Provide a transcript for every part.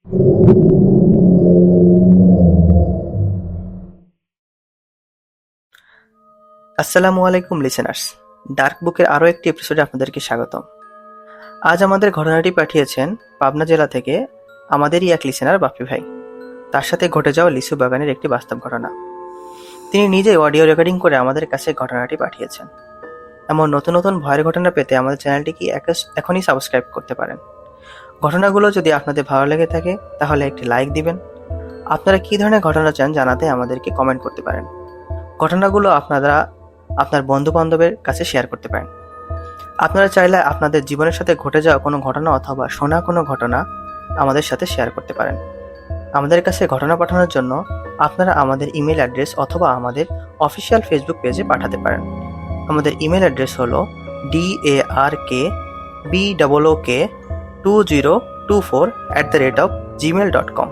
আসসালামু আলাইকুম listeners, dark বুকের আরও একটি এপিসোডে আপনাদেরকে স্বাগতম। আজ আমাদের ঘটনাটি পাঠিয়েছেন পাবনা জেলা থেকে আমাদেরই এক লিসেনার বাপি ভাই। তার সাথে ঘটে যাওয়া লিচু বাগানের একটি বাস্তব ঘটনা। তিনি নিজেই অডিও রেকর্ডিং করে আমাদের কাছে ঘটনাটি পাঠিয়েছেন। এমন নতুন নতুন ভয়ের ঘটনা পেতে আমাদের চ্যানেলটিকে এখনই সাবস্ক্রাইব করতে পারেন। ঘটনাগুলো যদি আপনাদের ভালো লেগে থাকে তাহলে একটি লাইক দিবেন। আপনারা কী ধরনের ঘটনা চান জানাতে আমাদেরকে কমেন্ট করতে পারেন। ঘটনাগুলো আপনারা আপনার বন্ধু-বান্ধবের কাছে শেয়ার করতে পারেন। আপনারা চাইলে আপনাদের জীবনের সাথে ঘটে যাওয়া কোনো ঘটনা অথবা শোনা কোনো ঘটনা আমাদের সাথে শেয়ার করতে পারেন। আমাদের কাছে ঘটনা পাঠানোর জন্য আপনারা আমাদের ইমেল অ্যাড্রেস অথবা আমাদের অফিসিয়াল ফেসবুক পেজে পাঠাতে পারেন। আমাদের ইমেল অ্যাড্রেস হলো darkbok2024@gmail.com।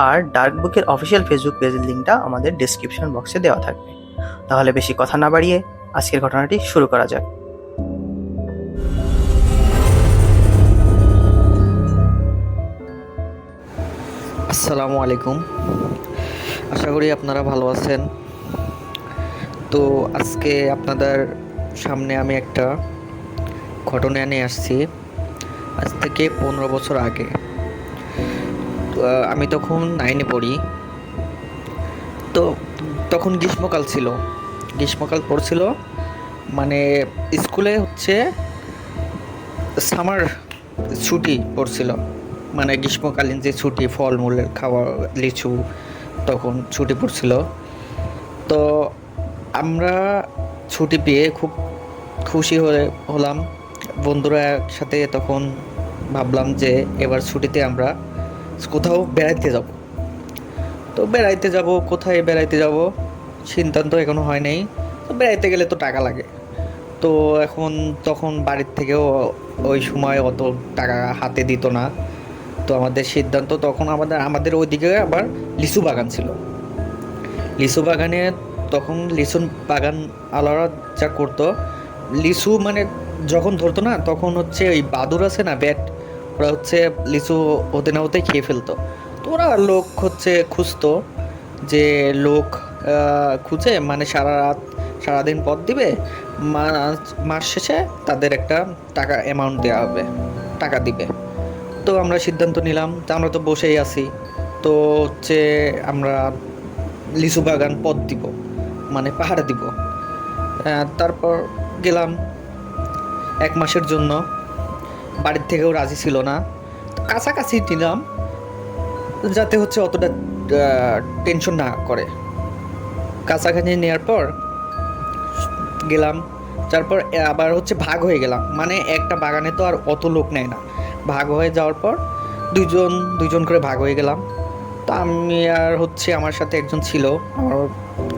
আর ডার্ক বুকের অফিসিয়াল ফেসবুক পেজের লিঙ্কটা আমাদের ডেসক্রিপশন বক্সে দেওয়া থাকবে। তাহলে বেশি কথা না বাড়িয়ে আজকের ঘটনাটি শুরু করা যাক। আসসালামু আলাইকুম, আশা করি আপনারা ভালো আছেন। তো আজকে আপনাদের সামনে আমি একটা ঘটনা নিয়ে আসছি। আজ থেকে 15 বছর আগে। আমি তখন 9-এ পড়ি। তো তখন গ্রীষ্মকাল ছিল, গ্রীষ্মকাল পড়ছিল, মানে স্কুলে হচ্ছে সামার ছুটি পড়ছিল, মানে গ্রীষ্মকালীন যে ছুটি, ফলমূলের খাওয়া, লিচু, তখন ছুটি পড়ছিল। তো আমরা ছুটি পেয়ে খুব খুশি হলাম বন্ধুরা একসাথে। তখন ভাবলাম যে এবার ছুটিতে আমরা কোথাও বেড়াইতে যাব। তো বেড়াইতে যাব, কোথায় বেড়াইতে যাব সিদ্ধান্ত এখনো হয় নাই। তো বেড়াইতে গেলে তো টাকা লাগে। তো তখন বাড়ির থেকেও ওই সময় অত টাকা হাতে দিত না। তো আমাদের সিদ্ধান্ত, তখন আমাদের ওইদিকে আবার লিচু বাগান ছিল। লিচু বাগানে তখন লিচু বাগান আলারা যা করতো, লিচু মানে যখন ধরতো না, তখন হচ্ছে ওই বাদুর আছে না, ব্যাট, ওরা হচ্ছে লিচু হতে না হতে খেয়ে ফেলতো। তো ওরা লোক হচ্ছে খুঁজতো, যে লোক খুঁজে মানে সারাদিন পথ দিবে, মাস শেষে তাদের একটা টাকা অ্যামাউন্ট দেওয়া হবে, টাকা দিবে। তো আমরা সিদ্ধান্ত নিলাম, তা আমরা তো বসেই আছি, তো হচ্ছে আমরা লিচু বাগান পথ দিব, মানে পাহাড়ে দিব। তারপর গেলাম 1 মাসের জন্য। বাড়ির থেকেও রাজি ছিল না, তো কাছাকাছি নিলাম যাতে হচ্ছে অতটা টেনশন না করে। কাছাকাছি নেওয়ার পর গেলাম, তারপর আবার হচ্ছে ভাগ হয়ে গেলাম, মানে একটা বাগানে তো আর অত লোক নেয় না। ভাগ হয়ে যাওয়ার পর দুইজন দুইজন করে ভাগ হয়ে গেলাম। তো আমি আর হচ্ছে আমার সাথে একজন ছিল, আমার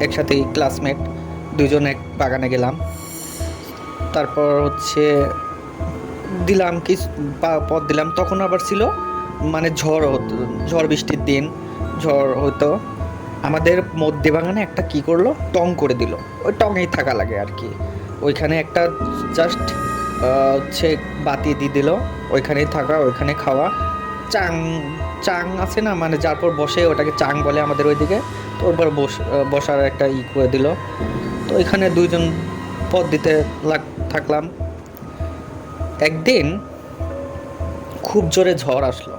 একসাথে ক্লাসমেট, দুইজন এক বাগানে গেলাম। তারপর হচ্ছে দিলাম কি পথ দিলাম, তখন আবার ছিল মানে ঝড় হতো, ঝড় বৃষ্টির দিন, ঝড় হতো। আমাদের মধ্যে বাগানে একটা কি করলো, টং করে দিল। ওই টঙেই থাকা লাগে আর কি, ওইখানে একটা জাস্ট হচ্ছে বাতি দিয়ে দিল, ওইখানেই থাকা, ওইখানে খাওয়া। চাং চাং আছে না, মানে যার পর বসে, ওটাকে চাং বলে আমাদের ওইদিকে। তো ওর পর বসার একটা করে দিল। তো এখানে দুইজন পথ দিতে থাকলাম। একদিন খুব জোরে ঝড় আসলো।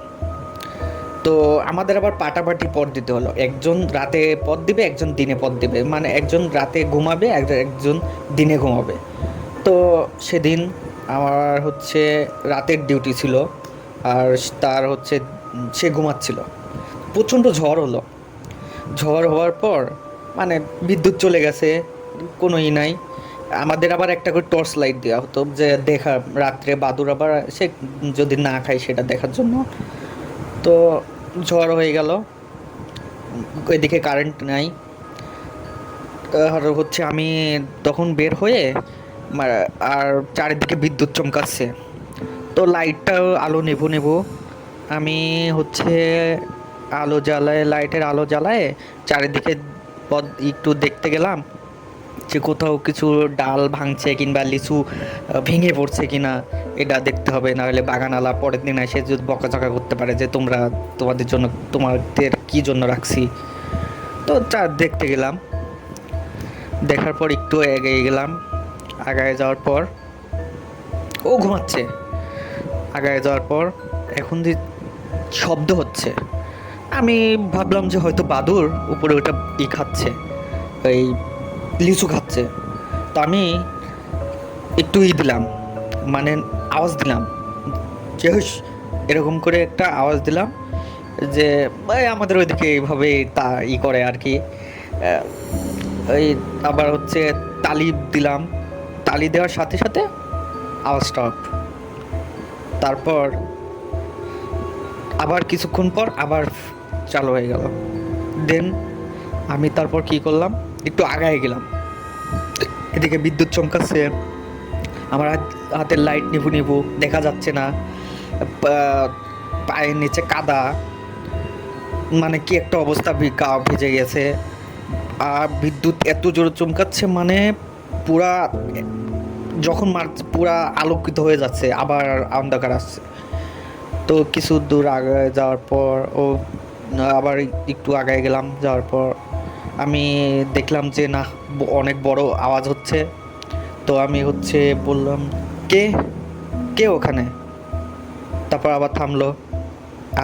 তো আমাদের আবার পাটাপাটি পথ দিতে হলো, একজন রাতে পথ দিবে, একজন দিনে পথ দিবে, মানে একজন রাতে ঘুমাবে, একজন দিনে ঘুমাবে। তো সেদিন আমার হচ্ছে রাতের ডিউটি ছিল, আর তার হচ্ছে সে ঘুমাচ্ছিল। প্রচণ্ড ঝড় হলো। ঝড় হওয়ার পর মানে বিদ্যুৎ চলে গেছে, কোনো নাই। আমাদের আবার একটা করে টর্চ লাইট দেওয়া হতো, যে দেখা রাত্রে বাদুর আবার সে যদি না খায় সেটা দেখার জন্য। তো ঝড় হয়ে গেল, ওইদিকে কারেন্ট নাই। আর হচ্ছে আমি তখন বের হয়ে আর চারিদিকে বিদ্যুৎ চমকাচ্ছে। তো আলো নেব, আমি হচ্ছে লাইটের আলো জ্বালায় চারিদিকে পথ একটু দেখতে গেলাম। যে কোথাও কিছু ডাল ভাঙছে কিংবা লিচু ভেঙে পড়ছে কিনা এটা দেখতে হবে, না হলে বাগানওয়ালা পরের দিন এসে যদি বকাঝকা করতে পারে যে তোমরা তোমাদের জন্য তোমাদের কি জন্য রাখছি। তো যা দেখতে গেলাম, দেখার পর একটু এগিয়ে গেলাম। আগায় যাওয়ার পর ও ঘুমাচ্ছে। আগায় যাওয়ার পর এখন যে শব্দ হচ্ছে, আমি ভাবলাম যে হয়তো বাদুর উপরে ওটা খাচ্ছে, এই লিচু খাচ্ছে। তো আমি একটু দিলাম, মানে আওয়াজ দিলাম যে হুস, এরকম করে একটা আওয়াজ দিলাম যে ভাই আমাদের ওইদিকে এইভাবে তা করে আর কি। এই আবার হচ্ছে তালি দিলাম, তালি দেওয়ার সাথে সাথে আওয়াজ স্টপ। তারপর আবার কিছুক্ষণ পর আবার চালু হয়ে গেল। দেন আমি তারপর কি করলাম, একটু আগায় গেলাম। এদিকে বিদ্যুৎ চমকাচ্ছে, আমার হাতের লাইট নিভু নিভু, দেখা যাচ্ছে না, পায়ের নিচে কাদা, মানে কি একটা অবস্থা, গা ভিজে গেছে। আর বিদ্যুৎ এত জোরে চমকাচ্ছে, মানে পুরা যখন মারছে পুরা আলোকিত হয়ে যাচ্ছে, আবার অন্ধকার আসছে। তো কিছু দূর আগে যাওয়ার পর আবার একটু আগায় গেলাম। যাওয়ার পর আমি দেখলাম যে না, অনেক বড় আওয়াজ হচ্ছে। তো আমি হচ্ছে বললাম কে কে ওখানে। তারপর আবার থামলো,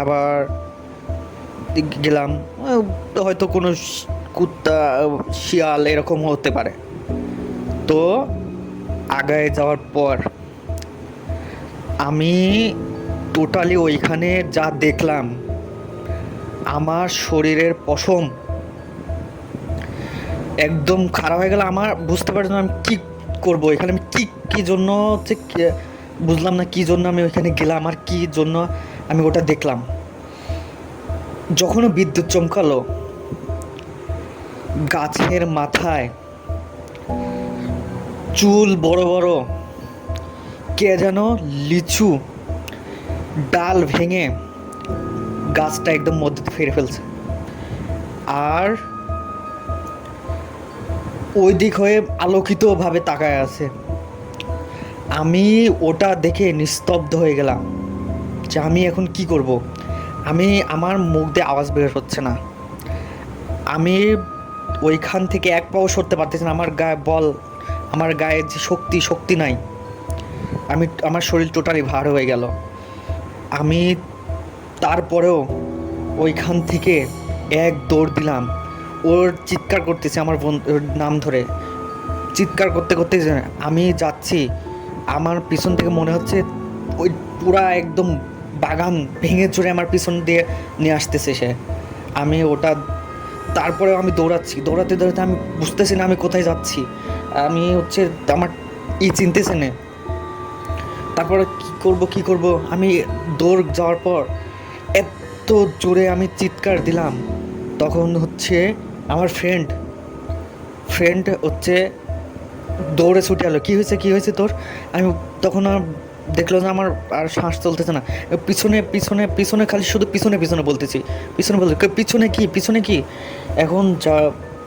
আবার গেলাম, হয়তো কোনো কুত্তা শিয়াল এরকম হতে পারে। তো আগায় যাওয়ার পর আমি টোটালি ওইখানে যা দেখলাম, আমার শরীরের পশম একদম খারাপ হয়ে গেল। আমার বুঝতে পারছি না আমি কী করবো এখানে, আমি কী জন্য হচ্ছে বুঝলাম না কী জন্য আমি ওইখানে গেলাম আর কী জন্য আমি ওটা দেখলাম। যখনও বিদ্যুৎ চমকালো, গাছের মাথায় চুল বড় বড় কে যেন লিচু ডাল ভেঙে গাছটা একদম মধ্যে ফেরে ফেলছে, আর ওই দিক হয়ে আলোকিতভাবে তাকায় আছে। আমি ওটা দেখে নিস্তব্ধ হয়ে গেলাম যে আমি এখন কি করব। আমার মুখ দিয়ে আওয়াজ বের হচ্ছে না, আমি ওইখান থেকে এক পাও সরতে পারতেছি না। আমার গায়ে যে শক্তি নাই, আমার শরীর টোটালি ভার হয়ে গেল। আমি তারপরেও ওইখান থেকে এক দৌড় দিলাম। ওর চিৎকার করতেছে, আমার ওর নাম ধরে চিৎকার করতে করতে আমি যাচ্ছি। আমার পিছন থেকে মনে হচ্ছে ওই পুরা একদম বাগান ভেঙে চুরে আমার পিছন দিয়ে নিয়ে আসতেছে সে। আমি ওটা তারপরেও আমি দৌড়াতে আমি বুঝতেছি না আমি কোথায় যাচ্ছি। আমি হচ্ছে আমার চিনতেছে না। তারপরে কি করব আমি দৌড় যাওয়ার পর এত জোরে আমি চিৎকার দিলাম, তখন হচ্ছে আমার ফ্রেন্ড হচ্ছে দৌড়ে ছুটে এলো। কী হয়েছে তোর? আমি তখন আর দেখলো যে আমার আর শ্বাস চলতেছে না। পিছনে খালি শুধু পিছনে বলতেছি, পিছনে কি এখন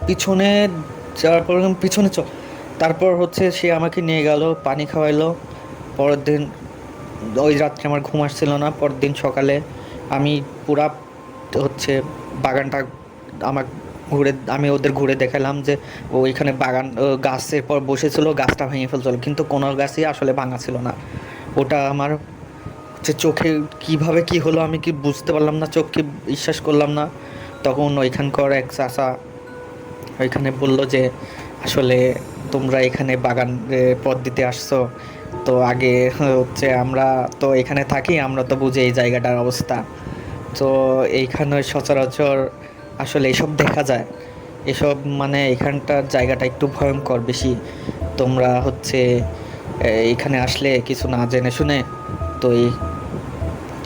পিছনে যাওয়ার পর পিছনে চল। তারপর হচ্ছে সে আমাকে নিয়ে গেল, পানি খাওয়াইলো। পরের দিন ওই রাত্রে আমার ঘুম আসছিল না। পরের দিন সকালে আমি পুরা হচ্ছে বাগানটা আমি ওদের ঘুরে দেখালাম যে ওইখানে বাগান গাছের পর বসেছিল, গাছটা ভেঙে ফেলছিল, কিন্তু কোনো গাছই আসলে ভাঙা ছিল না। ওটা আমার হচ্ছে চোখে কিভাবে কি হলো আমি কি বুঝতে পারলাম না, চোখকে বিশ্বাস করলাম না। তখন ওইখানকার এক চাচা ওইখানে বললো যে আসলে তোমরা এখানে বাগান পথ দিতে আসছো, তো আগে হচ্ছে আমরা তো এখানে থাকি, আমরা তো বুঝি এই জায়গাটার অবস্থা। তো এইখানে সচরাচর আসলে এসব দেখা যায়, এসব মানে এখানটার জায়গাটা একটু ভয়ঙ্কর বেশি। তোমরা হচ্ছে এখানে আসলে কিছু না জেনে শুনে তো এই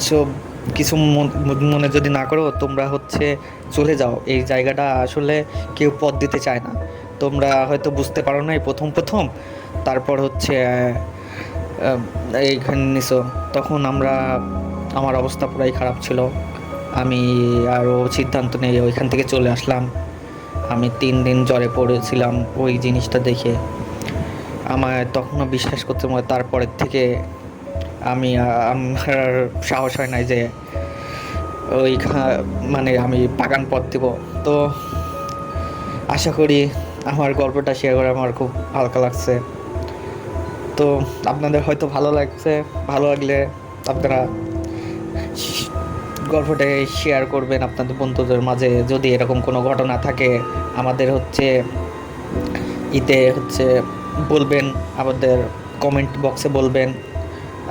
সব কিছু মনে যদি না করো, তোমরা হচ্ছে চলে যাও। এই জায়গাটা আসলে কেউ পথ দিতে চায় না। তোমরা হয়তো বুঝতে পারো না প্রথম, তারপর হচ্ছে এইখানে নিছো। তখন আমার অবস্থা পুরাই খারাপ ছিল। আমি আরও সিদ্ধান্ত নিয়ে ওইখান থেকে চলে আসলাম। আমি 3 দিন জ্বরে পড়েছিলাম ওই জিনিসটা দেখে। আমার তখনও বিশ্বাস করতে তারপরের থেকে আমার সাহস হয় নাই যে ওই মানে আমি বাগান পথ দিব। তো আশা করি আমার গল্পটা শেয়ার করে আমার খুব হালকা লাগছে। তো আপনাদের হয়তো ভালো লাগছে, ভালো লাগলে আপনারা গল্পটাকে শেয়ার করবেন আপনাদের বন্ধুদের মাঝে। যদি এরকম কোনো ঘটনা থাকে আমাদের বলবেন, আমাদের কমেন্ট বক্সে বলবেন।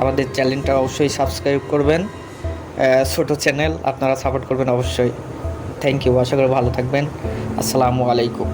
আমাদের চ্যানেলটা অবশ্যই সাবস্ক্রাইব করবেন, ছোট চ্যানেল, আপনারা সাপোর্ট করবেন অবশ্যই। থ্যাংক ইউ, আশা করি ভালো থাকবেন। আসসালামু আলাইকুম।